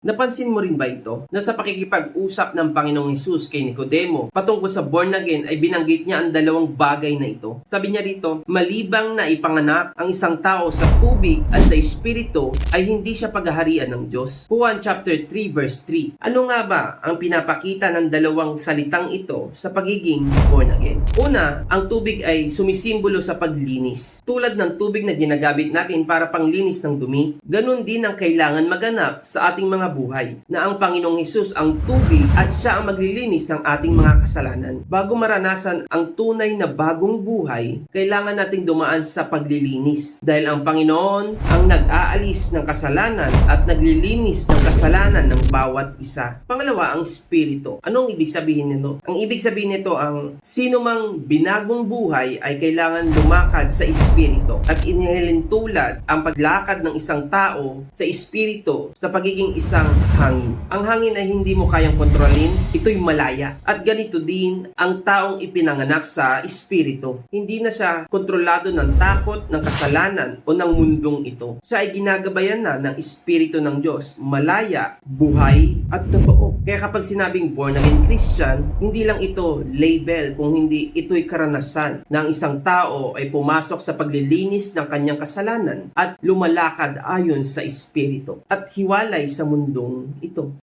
Napansin mo rin ba ito? Na sa pakikipag-usap ng Panginoong Hesus kay Nicodemo patungkol sa born again ay binanggit niya ang dalawang bagay na ito. Sabi niya rito, malibang na ipanganak ang isang tao sa tubig at sa espiritu ay hindi siya paghaharian ng Diyos. Juan chapter 3 verse 3. Ano nga ba ang pinapakita ng dalawang salitang ito sa pagiging born again? Una, ang tubig ay sumisimbolo sa paglinis. Tulad ng tubig na ginagamit natin para panglinis ng dumi, ganun din ang kailangan maganap sa ating mga buhay, na ang Panginoong Hesus ang tubig at siya ang maglilinis ng ating mga kasalanan. Bago maranasan ang tunay na bagong buhay, kailangan nating dumaan sa paglilinis. Dahil ang Panginoon ang nag-aalis ng kasalanan at naglilinis ng kasalanan ng bawat isa. Pangalawa, ang Espiritu. Anong ibig sabihin nito? Ang ibig sabihin nito ang sino mang binagong buhay ay kailangan lumakad sa Espiritu at inihilin tulad ang paglakad ng isang tao sa Espiritu sa pagiging isang hangin. Ang hangin ay hindi mo kayang kontrolin, ito'y malaya. At ganito din ang taong ipinanganak sa Espiritu. Hindi na siya kontrolado ng takot, ng kasalanan o ng mundong ito. Siya ay ginagabayan na ng Espiritu ng Diyos, malaya, buhay at totoo. Kaya kapag sinabing born again Christian, hindi lang ito label, kung hindi ito'y karanasan na ang isang tao ay pumasok sa paglilinis ng kanyang kasalanan at lumalakad ayon sa Espiritu at hiwalay sa mundong ito.